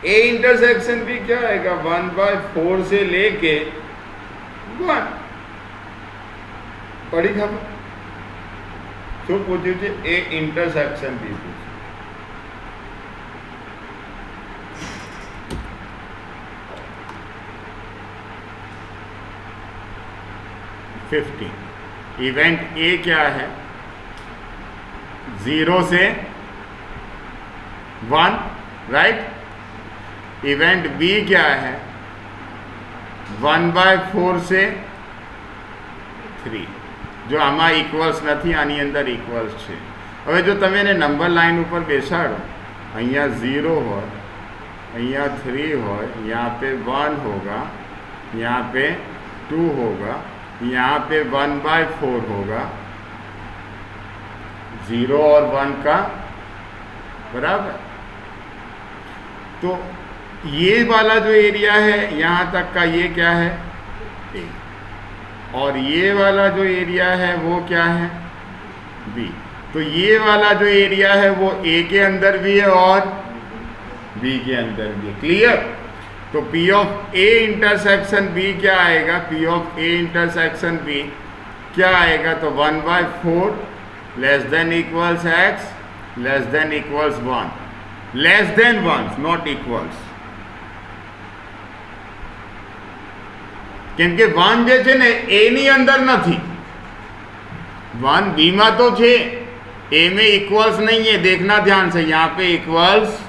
a इंटरसेक्शन भी क्या आएगा, 1/4 से लेके 1। पढ़ी खबर શું પૂછ્યું છે, a इंटरसेक्शन भी पूछ્યું। 50 इवेंट ए क्या है, 0 से 1, राइट। इवेंट बी क्या है, 1/4 से 3। जो आमा इक्वल्स नहीं, आनी अंदर इक्वल्स है। હવે જો તમે એને નંબર લાइन ઉપર બેસાડો, અહીંયા 0 हो, અહીંયા 3 हो, यहाँ पे 1 होगा, यहाँ पे 2 होगा, यहाँ पे 1/4 होगा, 0 और 1 का बराबर। तो ये वाला जो एरिया है यहाँ तक का, ये क्या है, A, और ये वाला जो एरिया है वो क्या है, B। तो ये वाला जो एरिया है वो A के अंदर भी है और B के अंदर भी है। क्लियर। तो P of A intersection B क्या आएगा, P of A intersection B क्या आएगा, तो 1/4 less than equals x less than equals 1, less than 1 not equals. કેમ કે 1 જે છે ને A ની અંદર નથી, 1 B માં તો છે, A में इक्वल्स नहीं है, देखना ध्यान से, यहाँ पे इक्वल्स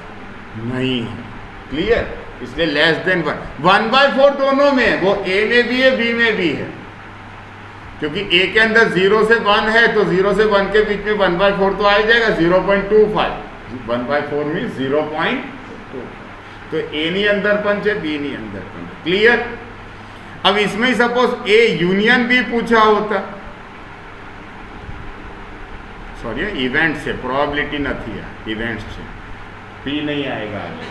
नहीं है। क्लियर। इसलिए लेस देन 1/4 दोनों में, वो A में भी है B में भी है, क्योंकि A के अंदर 0 से 1 है, तो 0 से 1 के बीच में 1/4 तो आ ही जाएगा, 0.25। 1/4 मीन 0.2। तो A ની અંદર પણ છે, B ની અંદર પણ। क्लियर। अब इसमें सपोज A यूनियन B पूछा होता, सॉरी इवेंट से, प्रोबेबिलिटी नहीं है, इवेंट्स से P नहीं आएगा आगे।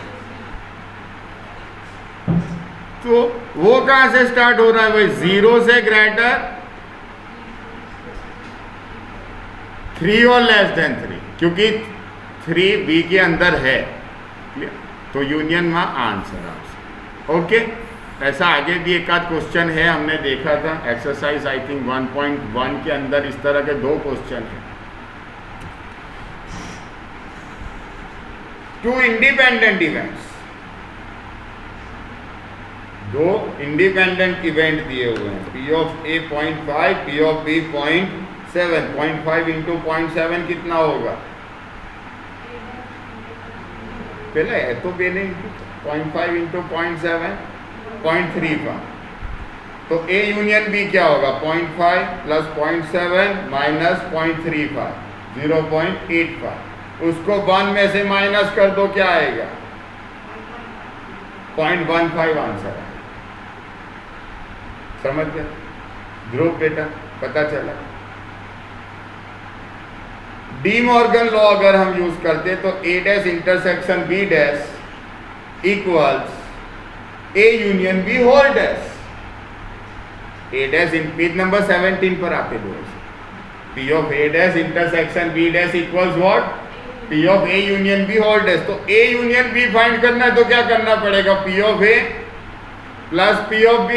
तो वो कहां से स्टार्ट हो रहा है भाई, 0 से ग्रेटर 3 और लेस देन 3, क्योंकि 3 B के अंदर है। तो यूनियन में आंसर आपसे। ओके। ऐसा आगे भी एक आध क्वेश्चन है, हमने देखा था एक्सरसाइज आई थिंक 1.1 के अंदर इस तरह के 2 क्वेश्चन हैं। 2 इंडिपेंडेंट इवेंट्स, 2 इंडिपेंडेंट इवेंट दिए हुए हैं। P of A 0.5, P of B 0.7, 0.5 into 0.7 कितना होगा? पहले है तो पहले 0.5 इंटू 0.7 0.35। तो A यूनियन B क्या होगा? 0.5 प्लस 0.7 माइनस 0.35, 0.85। उसको 1 में से माइनस कर दो, क्या आएगा? 0.15 आंसर है। समझ गए ध्रुव बेटा? पता चला। डी मॉर्गन लॉ अगर हम यूज करते तो A dash intersection B dash equals A union B whole dash. A dash इन पेज नंबर 17 पर आके दो। P of A dash intersection B dash equals what? P of A union B whole dash. तो A union B find करना है तो क्या करना पड़ेगा? P of A plus P of B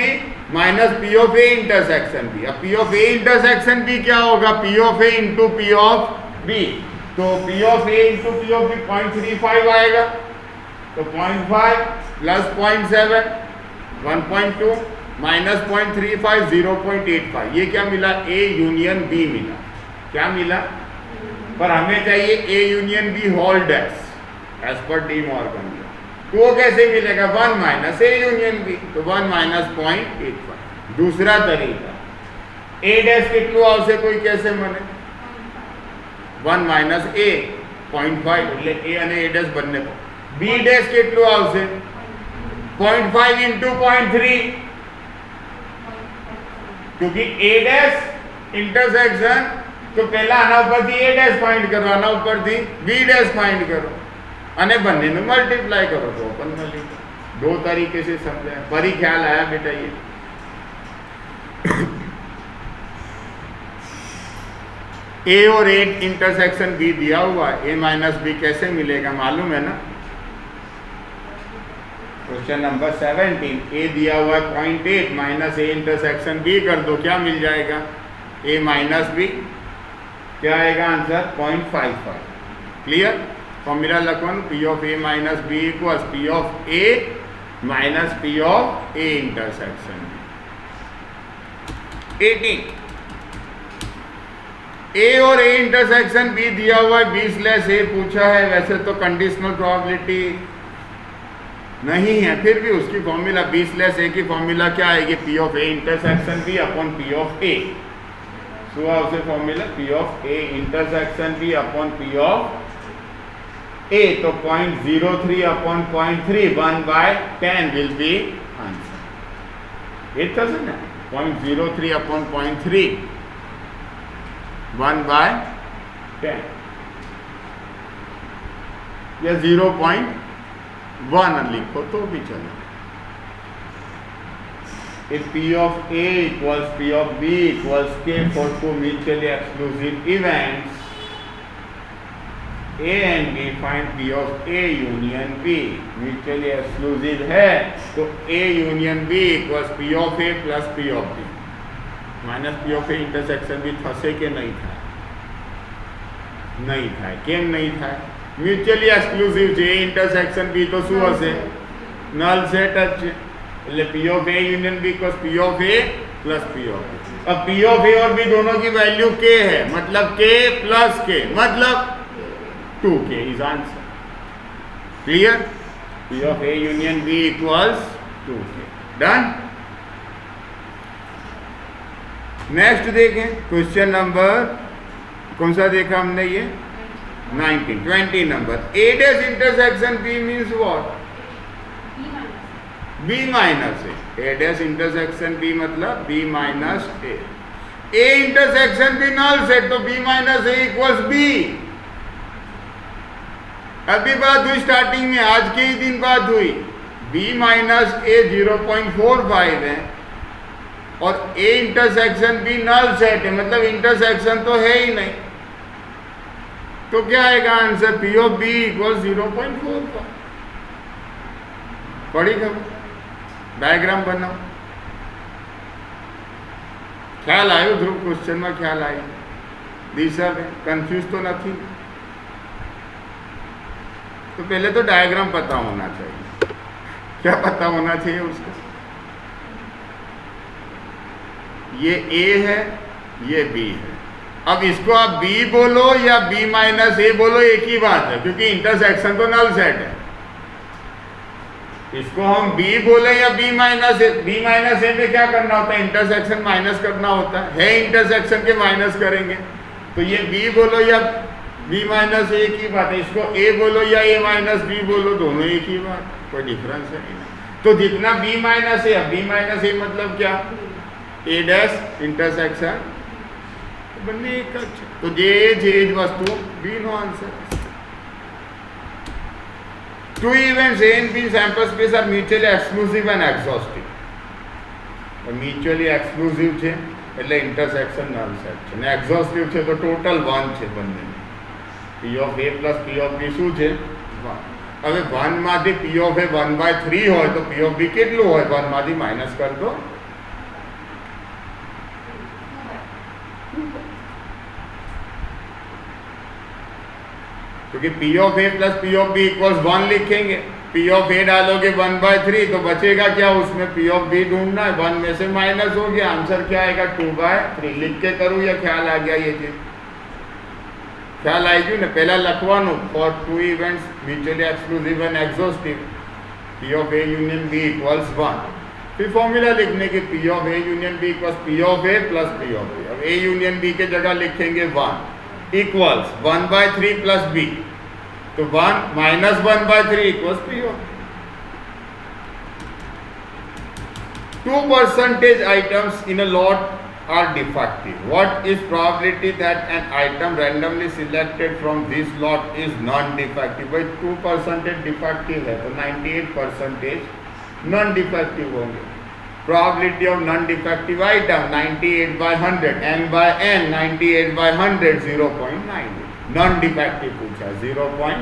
minus P of A intersection B। अब P of A intersection B क्या होगा? P of A into P of B। तो P of A into P of B 0.35 आएगा। तो 0.5 plus 0.7 1.2 minus 0.35 0.85। ये क्या मिला? A union B मिला। क्या मिला? पर हमें चाहिए A union B whole dash as per De Morgan. तो वो कैसे मिलेगा? 1 माइनस A यूनियन B। तो 1 माइनस 0.85। दूसरा तरीका, A डैश कितनु आवशे कोई कैसे मने? 1 माइनस A 0.5 એટલે A અને A ડેશ બંને। B ડેશ કેટલું આવશે? 0.5 ઇન્ટુ 0.3, क्योंकि A डैश इंटरसेक्शन तो पहला આના ઉપરથી A ડેશ ફાઇન્ડ કરો, આના ઉપરથી B ડેશ ફાઇન્ડ કરો અને બંનેને મલ્ટીપ્લાય કરો તો ઓપન મળી। 2 तरीके से समझाया। फरी ख्याल आया बेटा? ये A और A इंटरसेक्शन B दिया हुआ है, A माइनस B कैसे मिलेगा मालूम है ना? क्वेश्चन नंबर 17, A दिया हुआ है 0.8 माइनस A इंटरसेक्शन B कर दो, क्या मिल जाएगा? A माइनस B क्या आएगा आंसर? 0.55। क्लियर? फॉर्मूला लखवन P of A minus B equals P of A minus P of A intersection. 18, A और A इंटरसेक्शन B दिया हुआ है, B स्लैश A पूछा है। वैसे तो कंडीशनल प्रोबेबिलिटी नहीं है, फिर भी उसकी फॉर्मूला B स्लैश A की फॉर्मूला क्या आएगी? P of A intersection B upon P of A। શું આવશે formula? P of A intersection B upon P of A। तो 0.03 अपॉन 0.3 1/10 विल बी आंसर। ये થશે ને? 0.03 अपॉन 0.3 1/10 या 0.1 लिखो तो भी चले। If P of A equals P of B equals K for 2 mutually exclusive events, A and B find P of A union B mutually exclusive है तो A union B equals P of A plus P of B minus P of A intersection भी થશે કે નહીં થાય? નહીં થાય। કેમ નહીં થાય? म्यूचुअली एक्सक्लूसिव છે। A इंटरसेक्शन B તો શું હશે? નલ સેટ જ છે। એટલે P of A union B equals P of A plus P of B। अब P of A और B दोनों की वैल्यू K है, मतलब K प्लस K मतलब 2K is answer। क्लियर? P of A union B equals 2K। Done? Next देखें question number कौन सा देखा हमने? ये 19 20 नंबर। A dash intersection B means what? B minus A dash intersection B मतलब B minus A। A intersection B null set तो B minus A equals B। अभी बात हुई स्टार्टिंग में, आज के ही दिन बात हुई। B माइनस A 0.45 है और A intersection B null set है, मतलब इंटरसेक्शन तो है ही नहीं। तो क्या आएगा answer? P of B equals 0.45। पढ़ी खबर? डायग्राम बनाओ। ख्याल आयो ध्रुव? क्वेश्चन में ख्याल आई? दिशा में कंफ्यूज तो नहीं? तो पहले तो डायग्राम पता होना चाहिए। क्या पता होना चाहिए उसका? ये A है, ये B है। अब इसको आप B बोलो या B माइनस A बोलो, एक ही बात है, क्योंकि इंटरसेक्शन तो नल सेट है। इसको हम B बोले या B माइनस A में क्या करना होता है? इंटरसेक्शन माइनस करना होता है। इंटरसेक्शन के माइनस करेंगे, तो ये B बोलो या B माइनस A की बात है। इसको A बोलो या A माइनस B बोलो, दोनों एक ही बात, कोई डिफरेंस है नहीं। तो जितना B माइनस A मतलब क्या? A डैश इंटरसेक्शन बनने एक अच्छा। तो जे वस्तु B नो answer. Two events A and B in sample space are mutually exclusive and exhaustive. Mutually exclusive છે એટલે ઇન્ટરસેક્શન નલ સેટ છે, ને એક્ઝોસ્ટિવ છે તો ટોટલ 1 છે બંને. P of A plus P of B શું છે? 1. હવે 1 માંથી P of A 1/3 હોય તો P of B કેટલું હોય? 1 માંથી માઇનસ કર દો. क्योंकि P of A plus P of B equals 1 लिखेंगे, P of A डालोगे 1/3 तो बचेगा क्या? उसमें P of B ढूंढना है, 1 में से माइनस हो गया, आंसर क्या आएगा? 2/3. लिख के करूँ या ख्याल आ गया? ये चीज ख्याल आई गई ना? पहला लखवानो for two events mutually exclusive and exhaustive P of A union B equals 1. फिर फॉर्मूला लिखने के P of A union B equals P of A plus P of B. अब A union B के जगह लिखेंगे 1 इक्वल्स 1/3 प्लस B, तो 1 minus 1/3 equals P of A. 2% items in a lot are defective. What is probability that an item randomly selected from this lot is non-defective? भाई 2% defective है तो 98% non defective होंगे. Probability of non-defective item 98/100, n/n 98/100 0.9. Non-defective पूछा 0.9.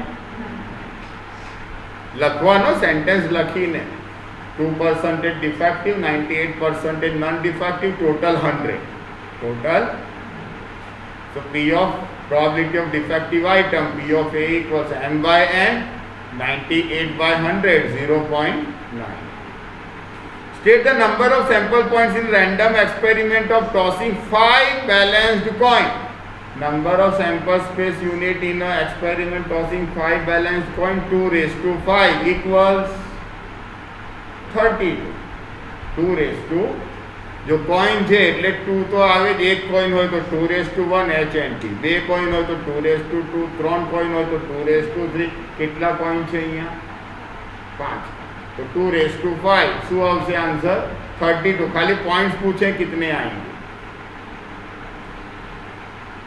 લખવાનો sentence લખીને 2% defective, 98% non-defective, total 100. Total. So P of probability of defective item P of A equals n/n 98/100 0.9. State the number of sample points in random experiment of tossing 5 balanced coin. Number of sample space unit in a experiment tossing 5 balanced coin 2 raised to 5 equals 32. 2 raised to जो coin છે એટલે 2 તો આવે જ. એક coin હોય તો 2 raised to 1 HNT, બે કોઈન હોય તો 2 raised to 2, ત્રણ કોઈન હોય તો 2 raised to 3. કેટલા કોઈન છે અહીંયા? 5. तो 2 raised to 5 શું આવશે આન્સર? 32. ખાલી પોઈન્ટ્સ પૂછે कितने आएंगे?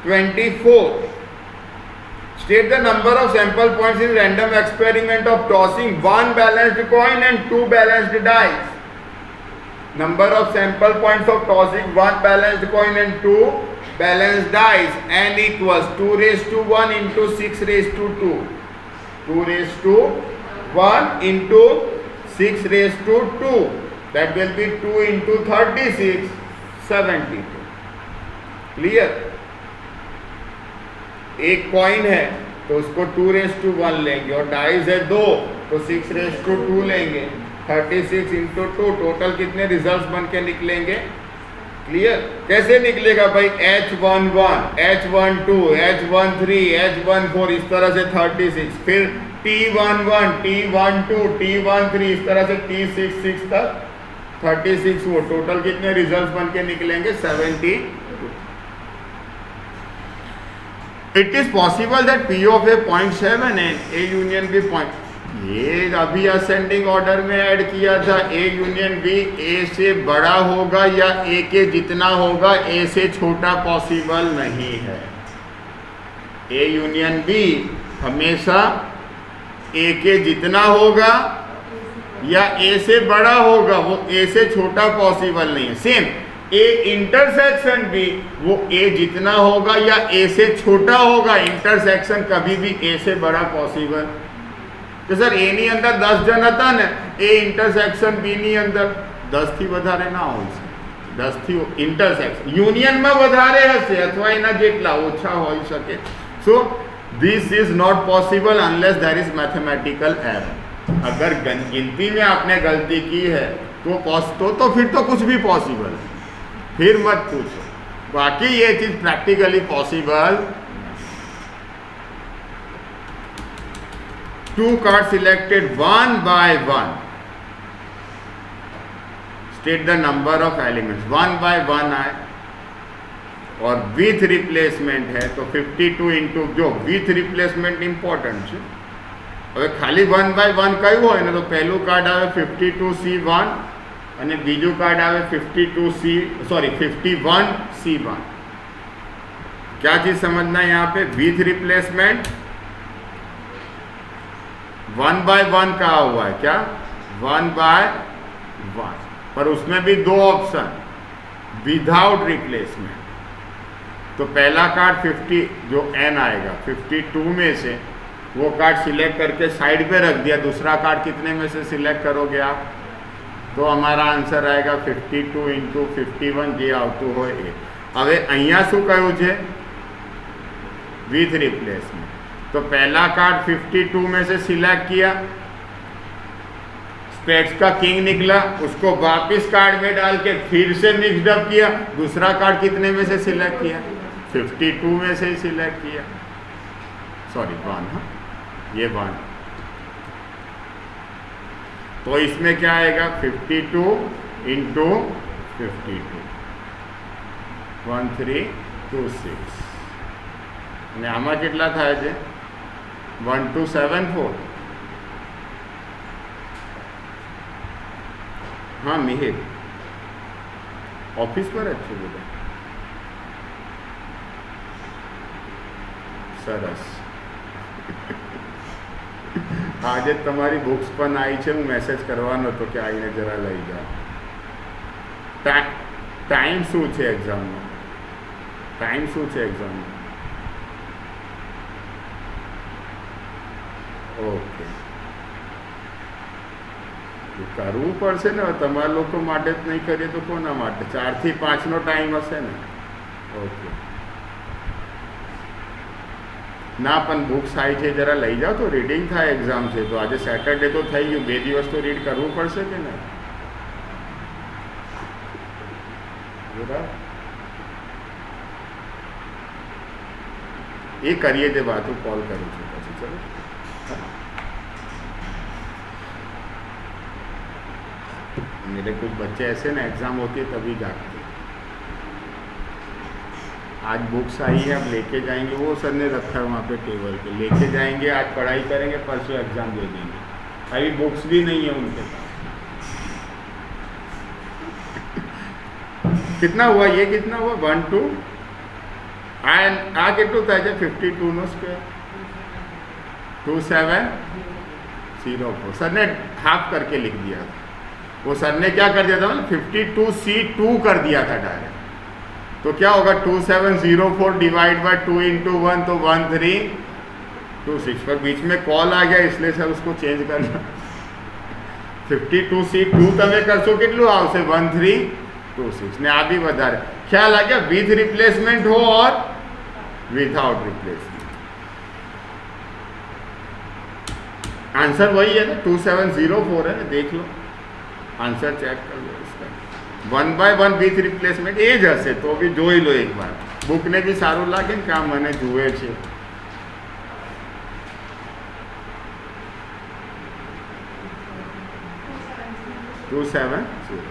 24. State the number of sample points in random experiment of tossing 1 balanced coin and 2 balanced dice. Number of sample points of tossing 1 balanced coin and 2 balanced dice, and equals 2 raised to 1 into 6 raised to 2. 2 raised to 1 into 6 raised to 2, that will be 2 into 36, 72. Clear? एक coin है तो उसको 2 raised to 1 लेंगे, और dice है 2 तो 6 raised to 2 लेंगे. 36 into 2, total कितने रिजल्ट्स बन के निकलेंगे? क्लियर? कैसे निकलेगा भाई? H11, H12, H13, H14, इस तरह से 36, फिर T11, T12, T13, इस तरह से T66 तक 36. वो टोटल कितने रिजल्ट्स बन के निकलेंगे? 72. It is possible that P of A 0.7 and A union B point. ये अभी असेंडिंग ऑर्डर में ऐड किया था. A यूनियन B A से बड़ा होगा या A के जितना होगा, A से छोटा पॉसिबल नहीं है. A यूनियन B हमेशा A के जितना होगा या A से बड़ा होगा, वो A से छोटा पॉसिबल नहीं है. सेम A इंटरसेक्शन भी वो A जितना होगा या A से छोटा होगा. इंटरसेक्शन कभी भी A से बड़ा पॉसिबल કે સર એ ની અંદર 10 જણ હતા ને, એ ઇન્ટરસેક્શન બી ની અંદર 10 થી વધારે ના હોય છે, 10 થી ઇન્ટરસેક્શન યુનિયનમાં વધારે હશે અથવા એના જેટલા ઓછા હોઈ શકે. So this is not possible unless there is mathematical error. अगर गिनती में आपने गलती की है तो फिर तो कुछ भी पॉसिबल है, फिर मत पूछो. बाकी ये चीज practically possible. 2 card selected 1 by 1. State the number of elements. 1 by 1 आए और विथ रिप्लेसमेंट है तो 52 इंटू जो विथ रिप्लेसमेंट इम्पोर्टન્ટ છે. હવે ખાલી 1 by 1 કયું હોય ને તો પહેલું કાર્ડ આવે 52C1 અને બીજું કાર્ડ આવે 51C1. क्या चीज समझना है यहाँ पे? विथ रिप्लेसमेंट 1 by 1 कहा हुआ है क्या? 1 by 1, पर उसमें भी 2 ऑप्शन विदाउट रिप्लेसमेंट. तो पहला कार्ड 50 जो n आएगा 52 में से वो कार्ड सिलेक्ट करके साइड पे रख दिया. दूसरा कार्ड कितने में से सिलेक्ट करोगे आप? तो हमारा आंसर आएगा 52 इंटू 51 જે આવતું હોય એ. હવે અહીંયા શું કહ્યું છે? With replacement. तो पहला कार्ड 52 में से सिलेक्ट किया, स्पेड्स का किंग निकला, उसको वापस कार्ड में डाल के फिर से मिक्सड अप किया. दूसरा कार्ड कितने में से सिलेक्ट किया? 52 में से ही सिलेक्ट किया. सॉरी 1, हाँ ये 1. तो इसमें क्या आएगा? 52 इंटू 52 1326 અને આમાં કેટલા થાય છે? 1274. हाँ मिहिर ऑफिस पर જ છે બધા. સરસ. આજે તમારી બુક્સ પણ આવી છે, હું મેસેજ કરવાનો હતો કે આવીને જરા લઈ જાઓ. ટાઈમ શું છે એક્ઝામનો? ટાઈમ શું છે એક્ઝામનો? ઓકે, કરવું પડશે ને. તમારા લોકો માટે જ નહીં કરીએ તો કોના માટે? 4 થી 5નો ટાઈમ હશે ને? ઓકે. ના પણ બુક્સ આવી છે જરા લઈ જાઓ તો રીડિંગ થાય. એક્ઝામ છે તો આજે સેટરડે તો થઈ ગયું, 2 દિવસ તો રીડ કરવું પડશે કે નહીં? બરાબર. એ કરીએ જે વાત હું કોલ કરું છું પછી. ચલો मेरे कुछ बच्चे ऐसे ना एग्ज़ाम होती है तभी जागते. आज बुक्स आई है, अब लेके जाएंगे. वो सर ने रखा है वहाँ पे टेबल पे, लेके जाएंगे. आज पढ़ाई करेंगे, परसों एग्ज़ाम दे देंगे. अभी बुक्स भी नहीं है उनके पास. कितना हुआ ये? कितना हुआ? 1 2 आ કેટલું થાય છે? 52 નો સ્ક્વેર 2704. सर ने हाफ करके लिख दिया था. वो सर ने क्या कर दिया था? 52C2 कर दिया था डायरेक्ट. तो क्या होगा? 2704 डिवाइड बाय 2 इंटू 1 तो 1326. पर बीच में कॉल आ गया इसलिए सर उसको चेंज करना. 52C2 તમે કરશો કેટલું આવશે? 1326 ને આ બી વધારે. ખ્યાલ આ ગયા? વિથ રિપ્લેસમેન્ટ हो और विदाउट रिप्लेसमेंट. आंसर वही है ना, 2704 है ना. देख लो आंसर, चेक कर लो इसका. 1 by 1 विथ रिप्लेसमेंट એ જ હશે. તો બી જોઈ લો એકવાર. બુકને બી સારું લાગે ને કે આ મને જુએ છે. टू 7 0.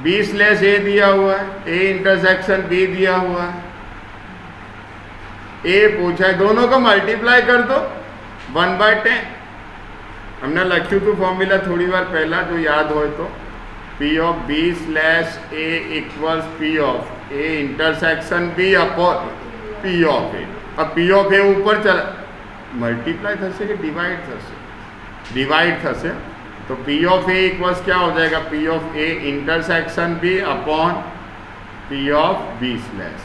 बी स्लैश ए दिया हुआ है, ए इंटरसेक्शन बी दिया हुआ है. ए पूछा है, दोनों को मल्टीप्लाई कर दो 1/10. हमने लख्યું હતું फॉर्मूला थोड़ी बार पहला, जो याद हो तो. P of B slash A equals P of A intersection B upon P of A. अब P of A ऊपर चला, मल्टीप्लाई થશે કે ડિવાइड થશે? ડિવાइड થશે. तो P of A इक्वल्स क्या हो जाएगा? P of A intersection B upon P of B slash.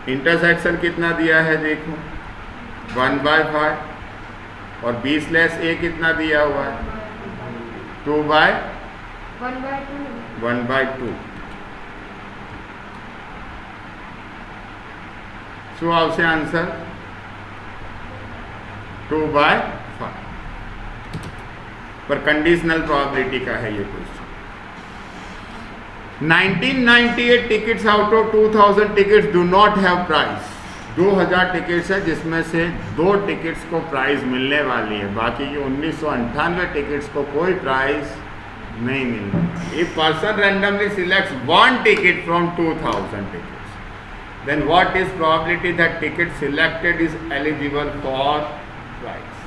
Intersection कितना दिया है देखो 1/5 और b/a कितना दिया हुआ है 2/1/2 શું આવશે આન્સર 2/5 पर कंडीशनल प्रोबेबिलिटी का है ये question. 1998 tickets out of 2000 tickets do not have price. 2000 tickets है जिसमें से 2 टिकट्स को प्राइस मिलने वाली है, बाकी की 1998 टिकट्स को कोई प्राइस नहीं मिलना। If person randomly selects 1 ticket from 2000 tickets, then what is probability that ticket selected is eligible for prize?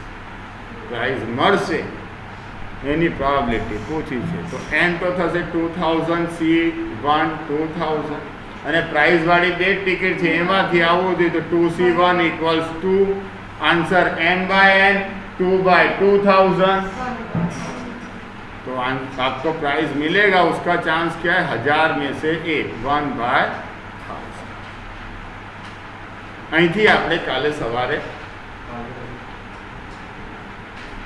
Prize મળશે એની પ્રોબેબિલિટી પૂછી છે તો n તો થશે 2000 C1 2000 અને પ્રાઇઝ વાળી 2 ટિકિટ છે એમાંથી આવવું જોઈએ તો 2C1 = 2 આન્સર n/n 2/2000 तो आपको प्राइज मिलेगा, उसका चांस क्या है 1000 में से 1 1/1000। અહીંથી આપણે કાલે સવારે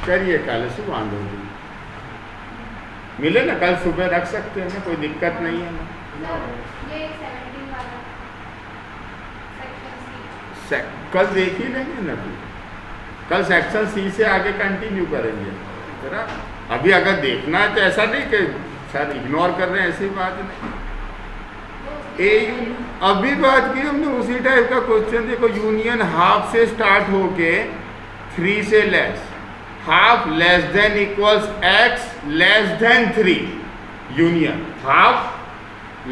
करिए, काले શું વાંધો नहीं मिले ना, कल सुबह रख सकते हैं ना, कोई दिक्कत नहीं है ना। ये 17 वाला सेक्शन कल देख ही लेंगे ना, कल सेक्शन सी से आगे कंटिन्यू करेंगे जरा। अभी अगर देखना है तो ऐसा नहीं कि सर इग्नोर कर रहे हैं, ऐसी बात नहीं। अभी बात की हमने उसी टाइप का क्वेश्चन, देखो यूनियन हाफ से स्टार्ट होके 3 से less, half less than equals x less than 3, union half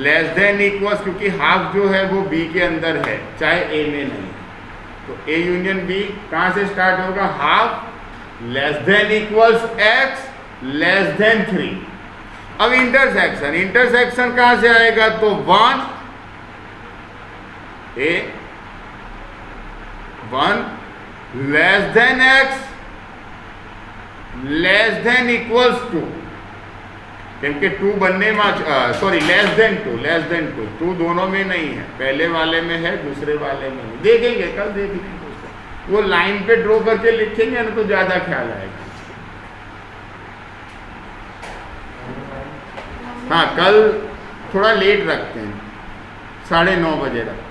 less than equals, क्योंकि हाफ जो है वो b के अंदर है चाहे a में नहीं है, तो a यूनियन b कहाँ से स्टार्ट होगा, half less than equals x less than 3। अब इंटरसेक्शन, इंटरसेक्शन कहाँ से आएगा तो 1 less than x less than equals 2, क्योंकि 2 बनने में सॉरी लेस देन 2 2 दोनों में नहीं है, पहले वाले में है दूसरे वाले में नहीं। देखेंगे कल, देख लेंगे उसको, वो लाइन पे ड्रॉ करके लिखेंगे ना तो ज़्यादा ख्याल आएगा। हाँ कल थोड़ा लेट रखते हैं, 9:30 बजे रखते हैं।